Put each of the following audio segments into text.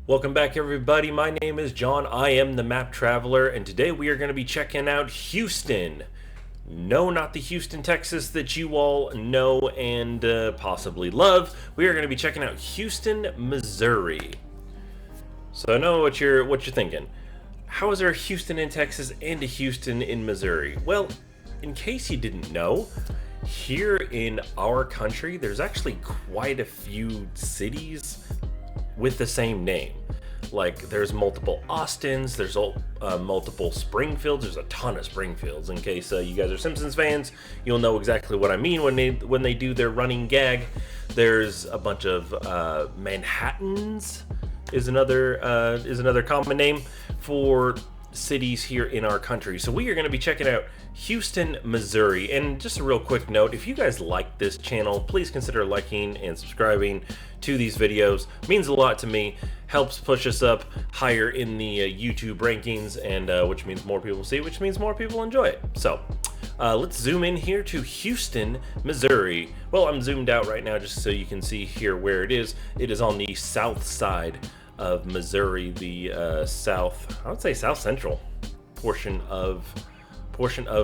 Welcome back, everybody. My name is John. I am the Map Traveler, and today we are going to be checking out Houston. No, not the Houston, Texas that you all know and possibly love. We are going to be checking out Houston, Missouri. So I know what you're thinking. How is there a Houston in Texas and a Houston in Missouri? Well, in case you didn't know, here in our country, there's actually quite a few cities with the same name. Like, there's multiple Austins, there's multiple Springfields. There's a ton of Springfields. In case you guys are Simpsons fans, you'll know exactly what I mean when they do their running gag. There's a bunch of Manhattans is another common name for cities here in our country. So we are going to be checking out Houston, Missouri. And just a real quick note, if you guys like this channel, please consider liking and subscribing to these videos. It means a lot to me, helps push us up higher in the YouTube rankings, and which means more people see it, which means more people enjoy it. So let's zoom in here to Houston, Missouri. Well, I'm zoomed out right now just so you can see here where it is. It is on the south side of Missouri, the I would say south central portion of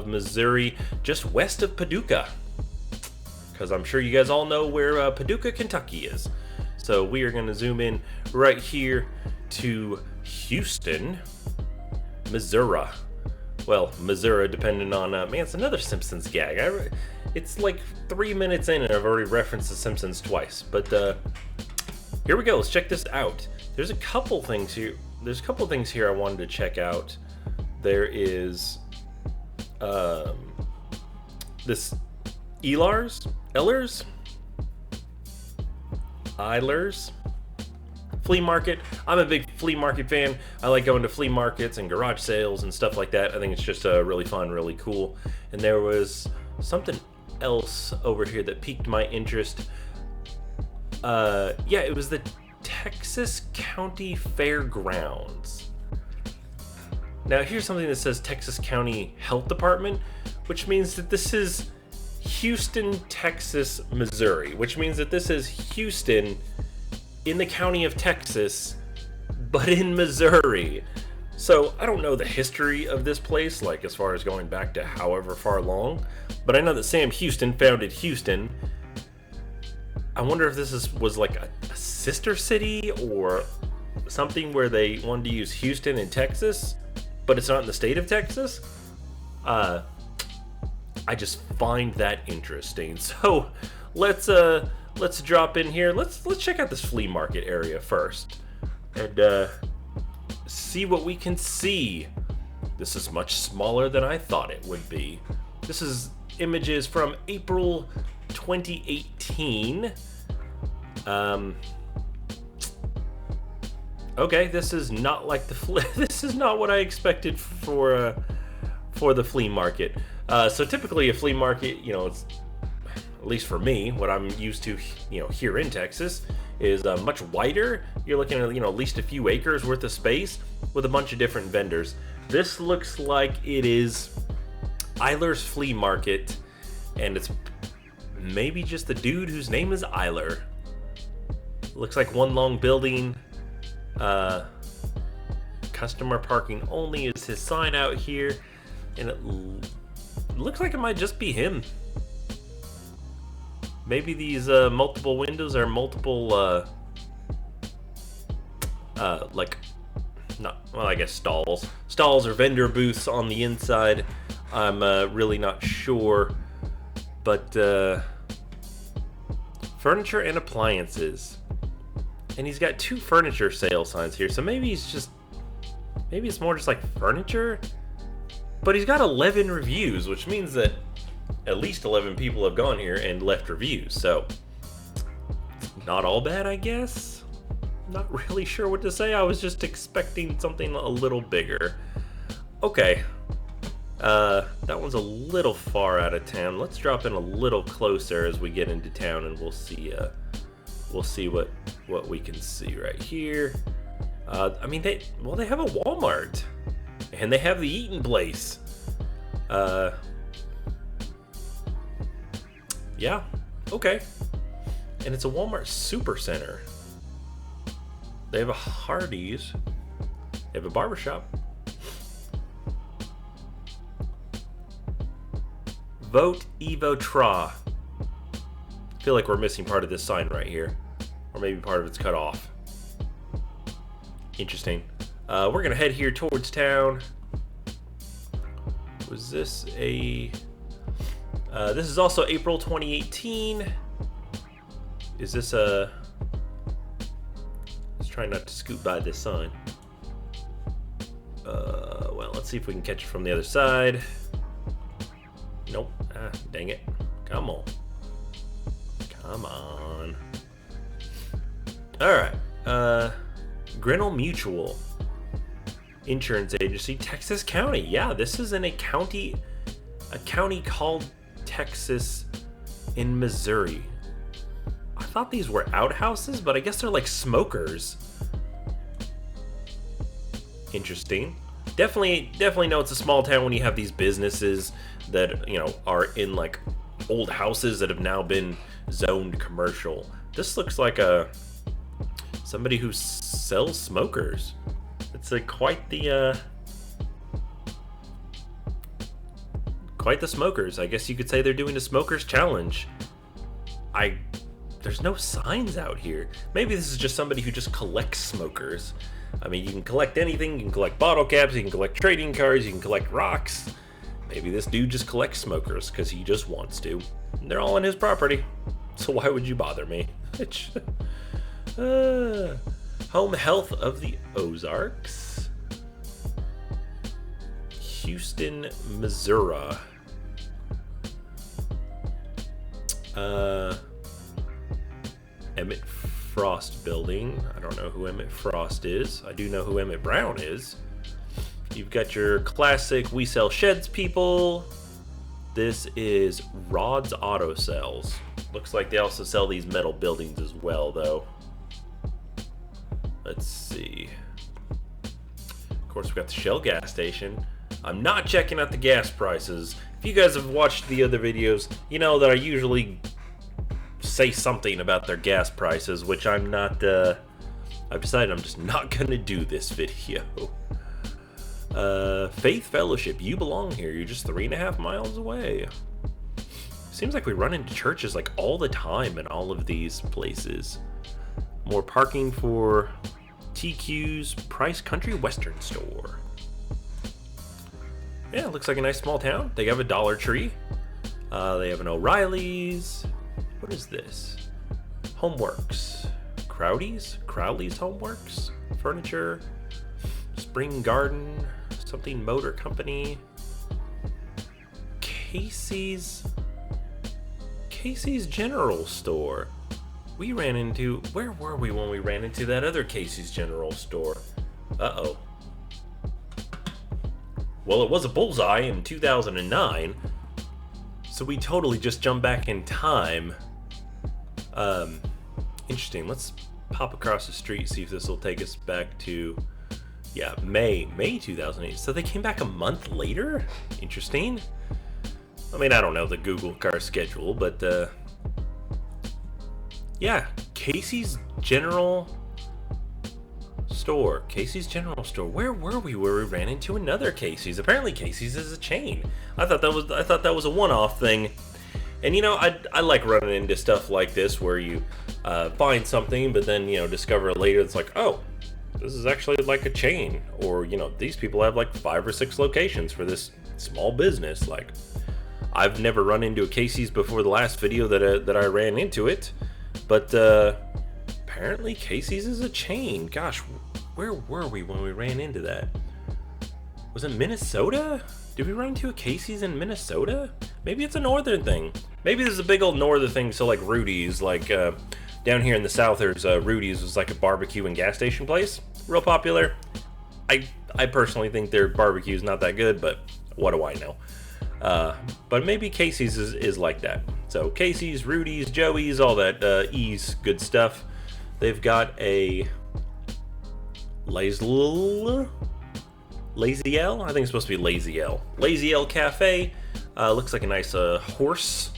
Missouri, just west of Paducah, because I'm sure you guys all know where Paducah, Kentucky is. So we are going to zoom in right here to Houston, Missouri. Well, Missouri, depending on man, it's another Simpsons gag. It's like 3 minutes in and I've already referenced the Simpsons twice. But here we go. Let's check this out. There's a couple things here. There's a couple things here I wanted to check out. There is this Eilers flea market. I'm a big flea market fan. I like going to flea markets and garage sales and stuff like that. I think it's just really fun, really cool. And there was something else over here that piqued my interest. Yeah, it was the Texas County Fairgrounds. Now here's something that says Texas County Health Department, which means that this is Houston, Texas, Missouri, which means that this is Houston in the county of Texas, but in Missouri. So I don't know the history of this place, like as far as going back to however far long, but I know that Sam Houston founded Houston. I wonder if this was like a sister city or something where they wanted to use Houston in Texas, but it's not in the state of Texas. I just find that interesting. So let's drop in here. Let's check out this flea market area first and see what we can see. This is much smaller than I thought it would be. This is images from April 2018. Okay, this is not like this is not what I expected for the flea market. So typically a flea market, it's, at least for me, what I'm used to, here in Texas, is much wider. You're looking at, at least a few acres worth of space with a bunch of different vendors. This looks like it is Eiler's Flea Market, and it's maybe just the dude whose name is Eiler. Looks like one long building. Customer parking only is his sign out here, and it looks like it might just be him. Maybe these multiple windows are multiple I guess stalls or vendor booths on the inside. I'm really not sure, but furniture and appliances. And he's got 2 furniture sale signs here, so maybe it's more just like furniture. But he's got 11 reviews, which means that at least 11 people have gone here and left reviews, so not all bad, I guess. Not really sure what to say. I was just expecting something a little bigger. Okay, that one's a little far out of town. Let's drop in a little closer as we get into town, and we'll see what we can see right here. I mean, they have a Walmart, and they have the Eaton Place. Yeah, okay. And it's a Walmart Supercenter. They have a Hardee's. They have a barbershop. Vote Evo Tra. I feel like we're missing part of this sign right here. Or maybe part of it's cut off. Interesting. We're gonna head here towards town. Was this a... this is also April 2018. Is this a... Let's try not to scoot by this sign. Well, let's see if we can catch it from the other side. Nope. Ah, dang it. Come on. Come on. Alright. Grinnell Mutual Insurance Agency, Texas County. Yeah, this is in a county called Texas in Missouri. I thought these were outhouses, but I guess they're like smokers. Interesting. Definitely know it's a small town when you have these businesses that, you know, are in like old houses that have now been zoned commercial. This looks like somebody who sells smokers. It's quite the smokers. I guess you could say they're doing a smokers challenge. There's no signs out here. Maybe this is just somebody who just collects smokers. I mean, you can collect anything. You can collect bottle caps, you can collect trading cards, you can collect rocks. Maybe this dude just collects smokers because he just wants to. And they're all on his property. So why would you bother me? Home Health of the Ozarks. Houston, Missouri. Emmett Frost Building. I don't know who Emmett Frost is. I do know who Emmett Brown is. You've got your classic We Sell Sheds people. This is Rod's Auto Sales. Looks like they also sell these metal buildings as well, though. Let's see. Of course, we've got the Shell gas station. I'm not checking out the gas prices. If you guys have watched the other videos, you know that I usually say something about their gas prices, which I'm not, I've decided I'm just not gonna do this video. Faith Fellowship, you belong here. You're just 3.5 miles away. Seems like we run into churches like all the time in all of these places. More parking for TQ's Price Country Western Store. Yeah, looks like a nice small town. They have a Dollar Tree. They have an O'Reilly's. What is this? Homeworks. Crowley's Homeworks. Furniture. Spring Garden. Something Motor Company. Casey's General Store. We ran into... Where were we when we ran into that other Casey's General Store? Uh-oh. Well, it was a bullseye in 2009, so we totally just jumped back in time. Interesting. Let's pop across the street, see if this will take us back to, yeah, May 2008. So they came back a month later? Interesting. I mean, I don't know the Google car schedule, but, yeah, Casey's General Store. Casey's General Store. Where were we where we ran into another Casey's? Apparently Casey's is a chain. I thought that was a one-off thing. And you know, I like running into stuff like this where you find something, but then, you know, discover later it's like, oh, this is actually like a chain. Or, you know, these people have like 5 or 6 locations for this small business. Like, I've never run into a Casey's before the last video that I ran into it. But apparently Casey's is a chain. Gosh, where were we when we ran into that? Was it Minnesota? Did we run into a Casey's in Minnesota? Maybe it's a northern thing. Maybe there's a big old northern thing, so like Rudy's, like down here in the south there's Rudy's was like a barbecue and gas station place. Real popular. I personally think their barbecue is not that good, but what do I know? But maybe Casey's is like that. So Casey's, Rudy's, Joey's, all that E's good stuff. They've got a Lazy L? I think it's supposed to be Lazy L. Lazy L Cafe. Looks like a nice horse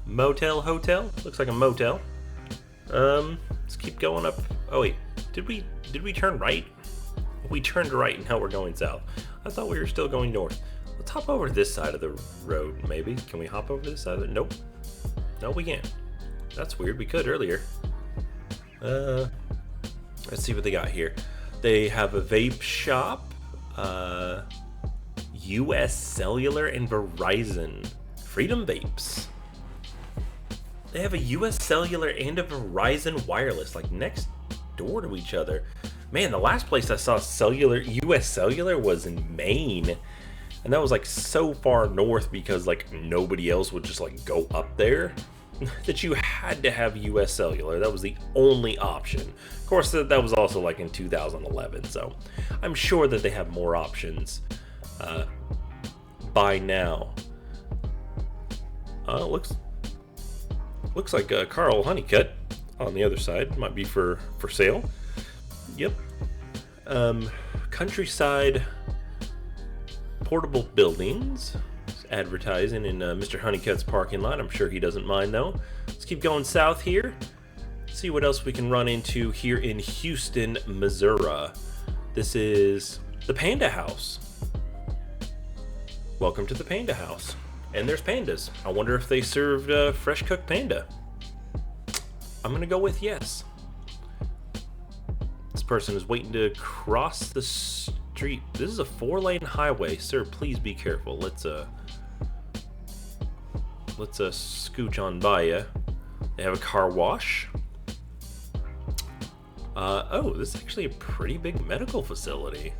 motel, hotel. Looks like a motel. Let's keep going up. Oh wait, did we turn right? We turned right and now we're going south. I thought we were still going north. Let's hop over to this side of the road, maybe. Can we hop over to this side of it? Nope. No, we can't. That's weird. We could earlier. Let's see what they got here. They have a vape shop, US Cellular and Verizon. Freedom Vapes. They have a US Cellular and a Verizon Wireless, like next door to each other. Man, the last place I saw US Cellular was in Maine. And that was like so far north because like nobody else would just like go up there that you had to have US Cellular. That was the only option. Of course, that was also like in 2011. So I'm sure that they have more options by now. Looks like Carl Honeycutt on the other side might be for sale. Yep. Countryside Portable Buildings. It's advertising in Mr. Honeycutt's parking lot. I'm sure he doesn't mind though. Let's keep going south here. See what else we can run into here in Houston, Missouri. This is the Panda House. Welcome to the Panda House. And there's pandas. I wonder if they served fresh cooked panda. I'm gonna go with yes. This person is waiting to cross the street. This is a 4-lane highway, sir. Please be careful. Let's scooch on by you. They have a car wash. Oh, this is actually a pretty big medical facility.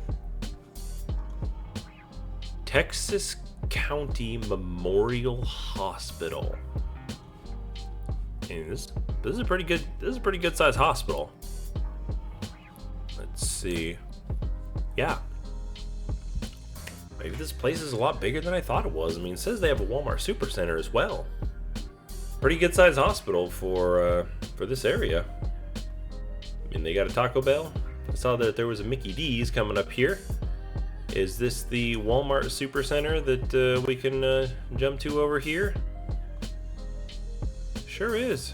Texas County Memorial Hospital. And this is a pretty good sized hospital. Let's see. Yeah. Maybe this place is a lot bigger than I thought it was. I mean, it says they have a Walmart Supercenter as well. Pretty good sized hospital for this area. I mean, they got a Taco Bell. I saw that there was a Mickey D's coming up here. Is this the Walmart Supercenter that we can jump to over here? Sure is.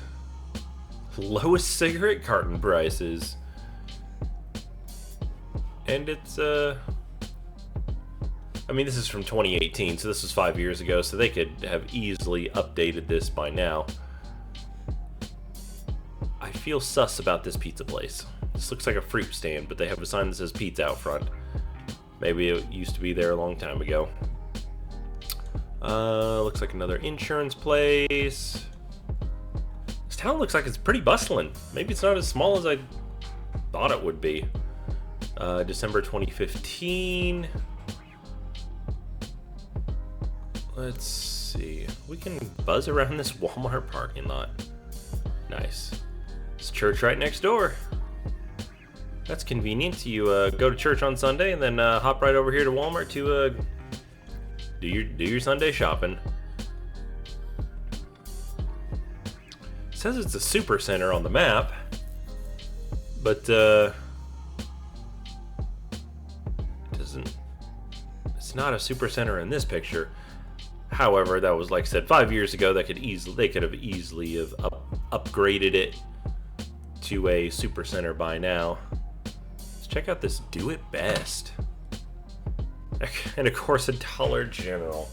Lowest cigarette carton prices. And it's, I mean, this is from 2018, so this was 5 years ago, so they could have easily updated this by now. I feel sus about this pizza place. This looks like a fruit stand, but they have a sign that says pizza out front. Maybe it used to be there a long time ago. Looks like another insurance place. This town looks like it's pretty bustling. Maybe it's not as small as I thought it would be. December 2015. Let's see. We can buzz around this Walmart parking lot. Nice. It's church right next door. That's convenient. You go to church on Sunday and then hop right over here to Walmart to do your Sunday shopping. It says it's a super center on the map, but it's not a super center in this picture. However, that was, like I said, 5 years ago. They could have easily have upgraded it to a super center by now. Check out this Do It Best. And of course, a Dollar General.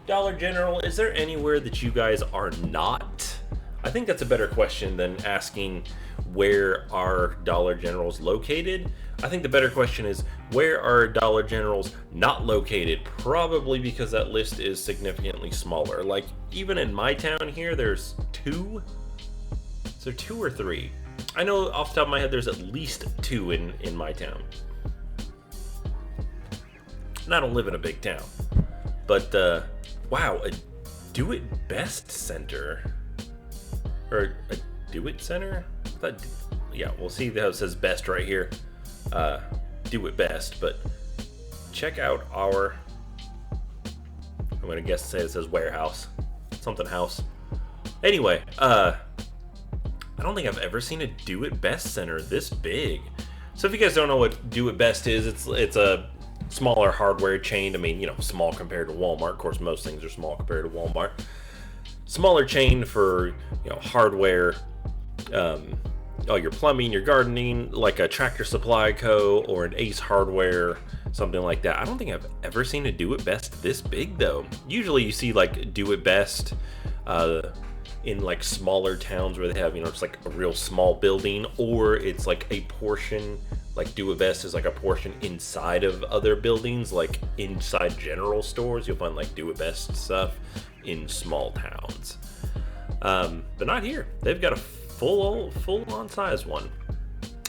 Dollar General, is there anywhere that you guys are not? I think that's a better question than asking where are Dollar Generals located. I think the better question is, where are Dollar Generals not located? Probably because that list is significantly smaller. Like, even in my town here, there's 2. Is there 2 or 3? I know off the top of my head there's at least 2 in my town. And I don't live in a big town. But, wow, a Do It Best Center. Or a Do It Center? Yeah, we'll see how it says best right here. Do It Best, but check out our, I'm going to guess say it says warehouse. Something house. Anyway, I don't think I've ever seen a Do It Best center this big. So if you guys don't know what Do It Best is, it's a smaller hardware chain. I mean, you know, small compared to Walmart. Of course, most things are small compared to Walmart. Smaller chain for, you know, hardware your plumbing, your gardening, like a Tractor Supply Co. or an Ace Hardware, something like that. I don't think I've ever seen a Do It Best this big though. Usually you see like Do It Best in like smaller towns where they have, it's like a real small building, or it's like a portion, like Do It Best is like a portion inside of other buildings, like inside general stores. You'll find like Do It Best stuff in small towns. But not here. They've got a full-on size one.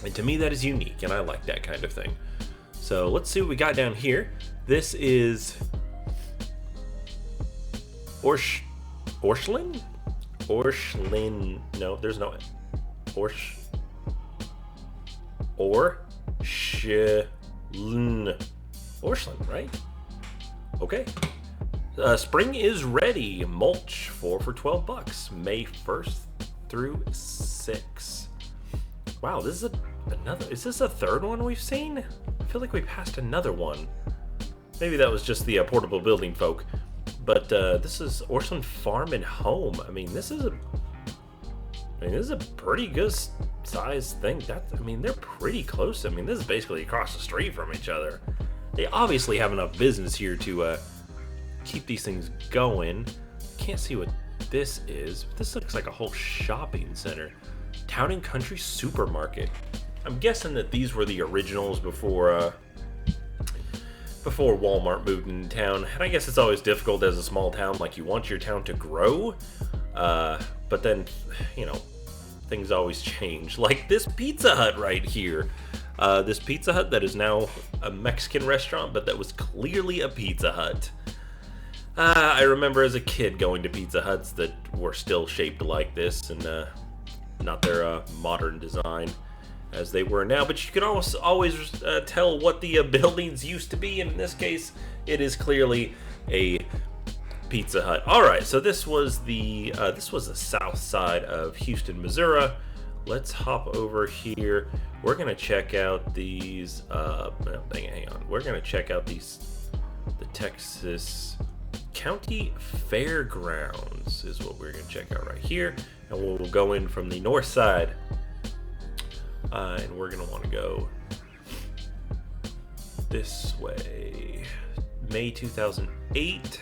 And to me that is unique, and I like that kind of thing. So let's see what we got down here. This is Orschlin? No, there's no Orschlin, right? Okay. Spring is ready. Mulch 4 for $12. May 1st through 6. Wow, this is another. Is this a third one we've seen? I feel like we passed another one. Maybe that was just the portable building folk. But this is Orschlin Farm and Home. I mean, this is a pretty good size thing. They're pretty close. I mean, this is basically across the street from each other. They obviously have enough business here to keep these things going. Can't see what this is. This looks like a whole shopping center. Town and Country Supermarket. I'm guessing that these were the originals before Walmart moved into town. And I guess it's always difficult as a small town. Like, you want your town to grow, but then, things always change. Like this Pizza Hut right here. This Pizza Hut that is now a Mexican restaurant, but that was clearly a Pizza Hut. I remember as a kid going to Pizza Huts that were still shaped like this, and not their modern design as they were now. But you can always tell what the buildings used to be, and in this case, it is clearly a Pizza Hut. All right, so this was the south side of Houston, Missouri. Let's hop over here. We're gonna check out these. Hang on. We're gonna check out the Texas County Fairgrounds is what we're gonna check out right here, and we'll go in from the north side, and we're gonna want to go this way. May 2008,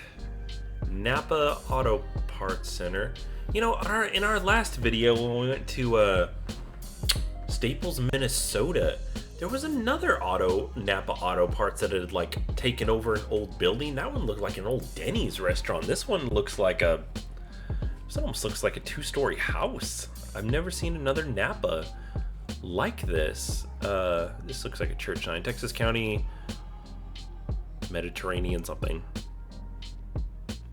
Napa Auto Parts Center. In our last video when we went to Staples, Minnesota, there was another Napa Auto Parts that had like taken over an old building. That one looked like an old Denny's restaurant. This one looks like this almost looks like a 2-story house. I've never seen another Napa like this. This looks like a church sign. Texas County Mediterranean something.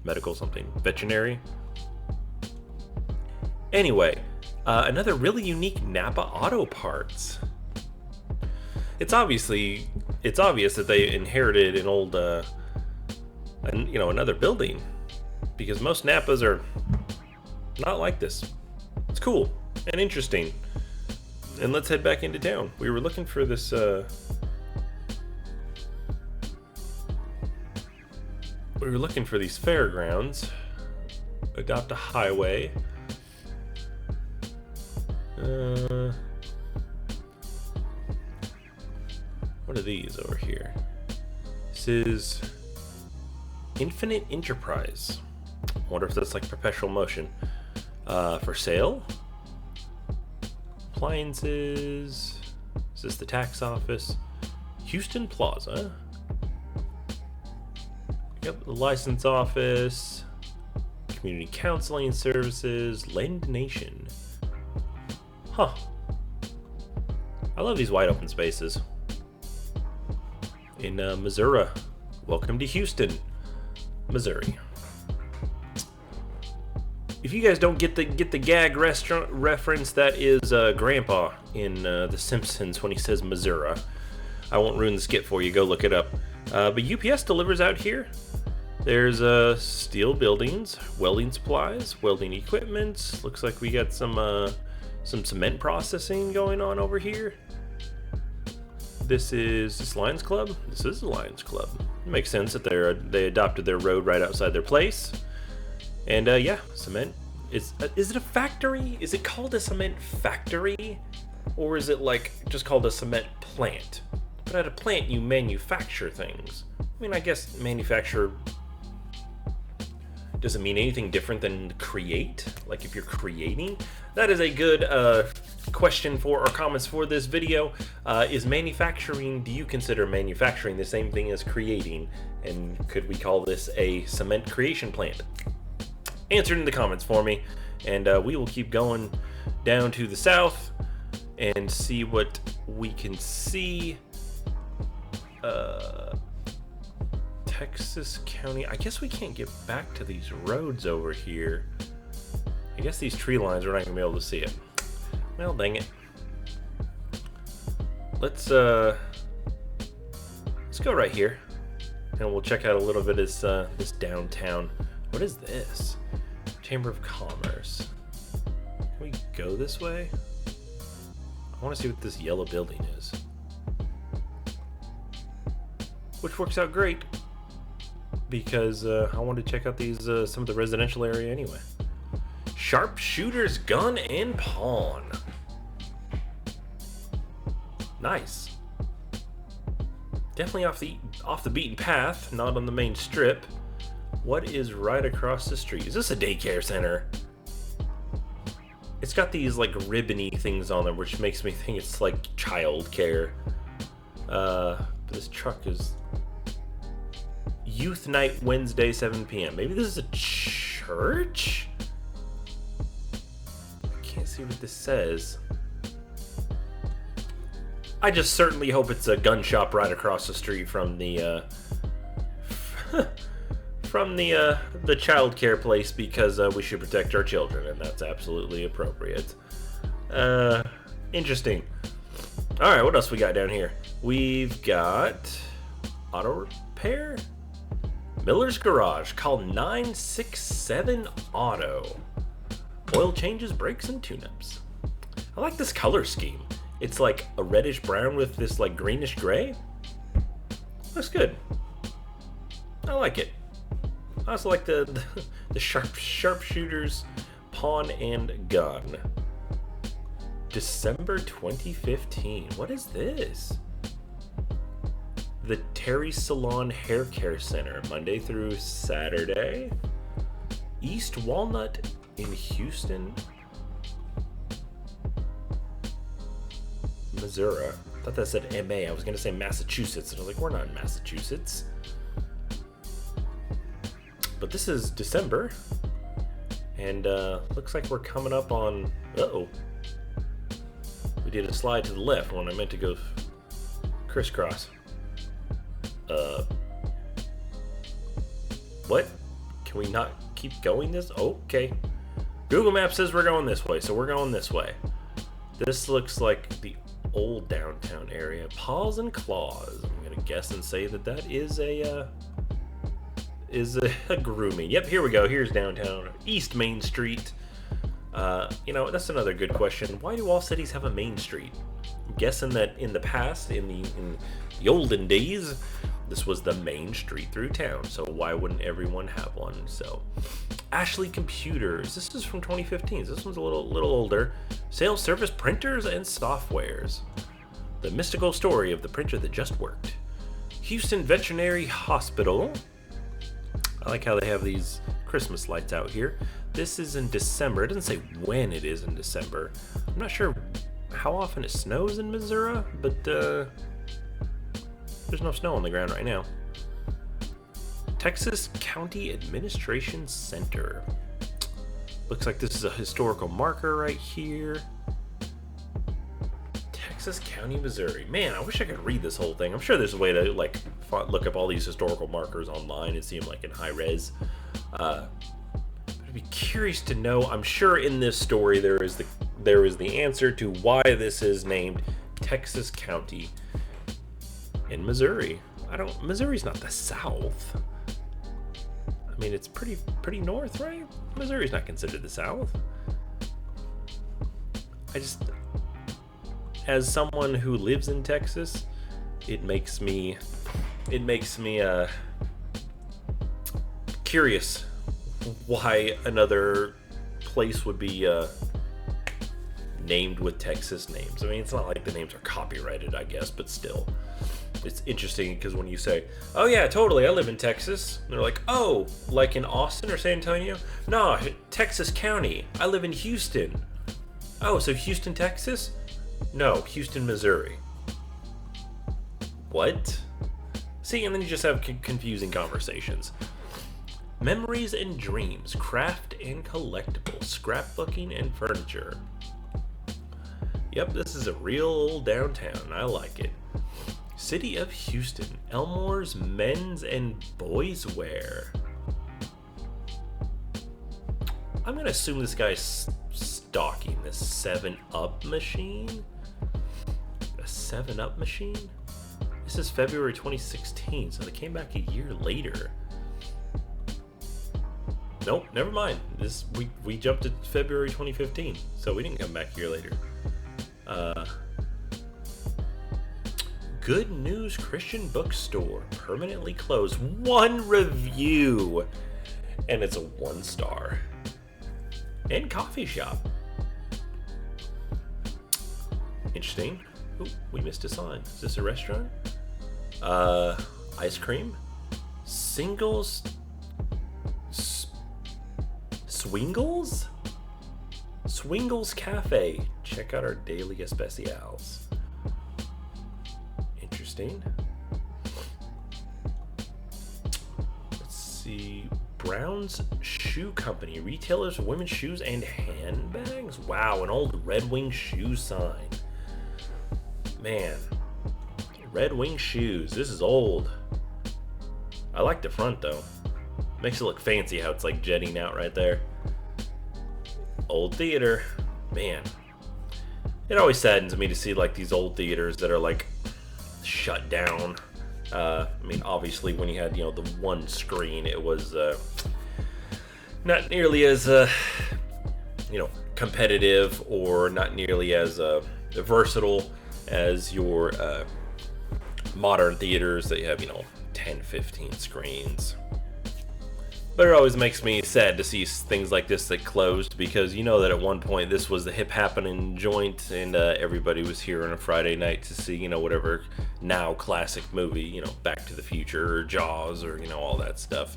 Medical something. Veterinary. Anyway, another really unique Napa Auto Parts. It's obvious that they inherited an old, another building, because most Napas are not like this. It's cool and interesting. And let's head back into town. We were looking for this. We were looking for these fairgrounds. Adopt a highway. What are these over here? This is Infinite Enterprise. I wonder if that's like perpetual motion. For sale? Appliances. Is this the tax office? Houston Plaza. Yep, the license office. Community counseling services. Lend Nation. Huh. I love these wide open spaces. In Missouri. Welcome to Houston, Missouri. If you guys don't get the gag restaurant reference, that is Grandpa in The Simpsons when he says Missouri. I won't ruin the skit for you. Go look it up. But UPS delivers out here. There's steel buildings, welding supplies, welding equipment. Looks like we got some cement processing going on over here. This Lions Club? This is the Lions Club. It makes sense that they adopted their road right outside their place. And yeah, cement. Is it a factory? Is it called a cement factory? Or is it like just called a cement plant? But at a plant, you manufacture things. I mean, I guess manufacture doesn't mean anything different than create. Like if you're creating, that is a good question for or comments for this video. Is manufacturing, do you consider manufacturing the same thing as creating? And could we call this a cement creation plant? Answer it in the comments for me. And we will keep going down to the south and see what we can see. Texas County. I guess we can't get back to these roads over here. I guess these tree lines, we're not gonna be able to see it. Well, dang it. Let's go right here, and we'll check out a little bit of this downtown. What is this? Chamber of Commerce. Can we go this way? I want to see what this yellow building is. Which works out great, because I want to check out these some of the residential area anyway. Sharpshooter's Gun and Pawn. Nice. Definitely off the beaten path, not on the main strip. What is right across the street? Is this a daycare center? It's got these like ribbony things on them, which makes me think it's like childcare. But this truck is Youth Night Wednesday, 7 p.m. Maybe this is a church? I can't see what this says. I just certainly hope it's a gun shop right across the street from the the child care place, because we should protect our children, and that's absolutely appropriate. Interesting. All right, what else we got down here? We've got auto repair. Miller's Garage. Call 967 Auto. Oil changes, brakes, and tune-ups. I like this color scheme. It's like a reddish brown with this like greenish gray. Looks good. I like it. I also like the sharpshooters pawn and gun. December 2015. What is this? The Terry Salon Hair Care Center, Monday through Saturday. East Walnut in Houston, Missouri. I thought that said MA. I was going to say Massachusetts. And I was like, we're not in Massachusetts. But this is December. And looks like we're coming up on... Uh-oh. We did a slide to the left when I meant to go crisscross. What? Can we not keep going this? Okay. Google Maps says we're going this way, so we're going this way. This looks like the old downtown area. Paws and Claws. I'm gonna guess and say that that is a grooming. Yep, here we go. Here's downtown. East Main Street. You know, that's another good question. Why do all cities have a main street? I'm guessing that in the past, in the olden days, this was the main street through town. So why wouldn't everyone have one? So, Ashley Computers. This is from 2015. This one's a little older. Sales, service, printers, and softwares. The mystical story of the printer that just worked. Houston Veterinary Hospital. I like how they have these Christmas lights out here. This is in December. It doesn't say when it is in December. I'm not sure how often it snows in Missouri, but there's no snow on the ground right now. Texas County Administration Center. Looks like this is a historical marker right here. Texas County, Missouri. Man, I wish I could read this whole thing. I'm sure there's a way to like look up all these historical markers online and see them like in high res. But I'd be curious to know. I'm sure in this story there is the answer to why this is named Texas County in Missouri. Missouri's not the South. I mean, it's pretty north, right? Missouri's not considered the South. As someone who lives in Texas, it makes me curious why another place would be named with Texas names. I mean, it's not like the names are copyrighted, I guess, but still. It's interesting because when you say, oh yeah, totally, I live in Texas. And they're like, oh, like in Austin or San Antonio? No, Texas County. I live in Houston. Oh, so Houston, Texas? No, Houston, Missouri. What? See, and then you just have confusing conversations. Memories and dreams, craft and collectibles, scrapbooking and furniture. Yep, this is a real old downtown. I like it. City of Houston, Elmore's men's and boys wear. I'm gonna assume this guy's stocking the 7-Up machine. A 7-Up machine? This is February 2016, so they came back a year later. Nope, never mind. We jumped to February 2015, so we didn't come back a year later. Good News Christian Bookstore, permanently closed. 1 review, and it's a 1-star. And coffee shop. Interesting. Oh, we missed a sign. Is this a restaurant? Ice cream? Singles? Swingles? Swingles Cafe. Check out our daily especials. Interesting. Let's see. Brown's Shoe Company. Retailers of women's shoes and handbags. Wow, an old Red Wing shoe sign. Man. Red Wing shoes. This is old. I like the front though. Makes it look fancy how it's like jetting out right there. Old theater. Man. It always saddens me to see like these old theaters that are like shut down. I mean, obviously when you had, the one screen, it was not nearly as competitive or not nearly as versatile as your modern theaters that you have 10, 15 screens. But it always makes me sad to see things like this that closed, because that at one point this was the hip happening joint, and everybody was here on a Friday night to see whatever now classic movie, Back to the Future or Jaws or all that stuff.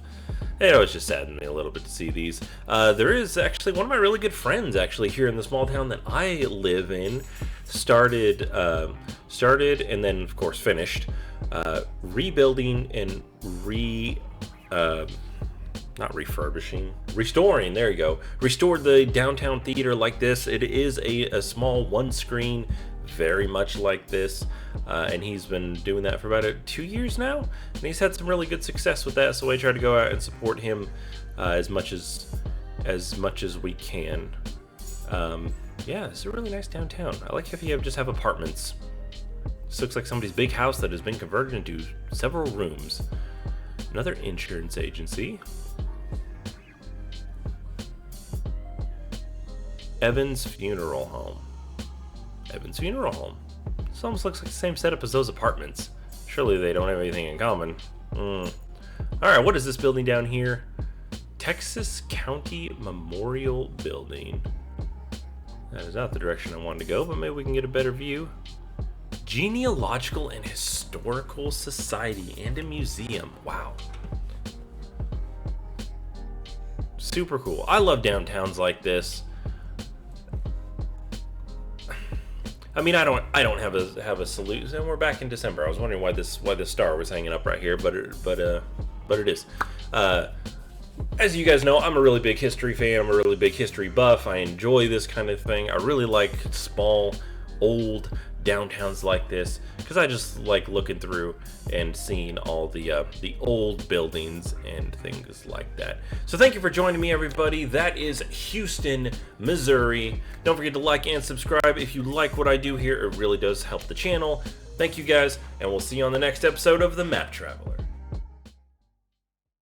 And it was just saddened me a little bit to see these. There is actually one of my really good friends actually here in the small town that I live in started and then of course finished rebuilding and not refurbishing, restoring, there you go. Restored the downtown theater like this. It is a small 1-screen, very much like this. And he's been doing that for about 2 years now. And he's had some really good success with that. So I try to go out and support him as much as we can. Yeah, it's a really nice downtown. I like if you just have apartments. This looks like somebody's big house that has been converted into several rooms. Another insurance agency. Evans Funeral Home. Evans Funeral Home. This almost looks like the same setup as those apartments. Surely they don't have anything in common. Alright, what is this building down here? Texas County Memorial Building. That is not the direction I wanted to go, but maybe we can get a better view. Genealogical and Historical Society and a museum. Wow. Super cool. I love downtowns like this. I mean, I don't have a salute, and we're back in December. I was wondering why this star was hanging up right here, but it is. As you guys know, I'm a really big history fan. I'm a really big history buff. I enjoy this kind of thing. I really like small, old downtowns like this because I just like looking through and seeing all the old buildings and things like that. So thank you for joining me, everybody. That is Houston, Missouri. Don't forget to like and subscribe if you like what I do here. It really does help the channel. Thank you guys, and we'll see you on the next episode of The Map Traveler.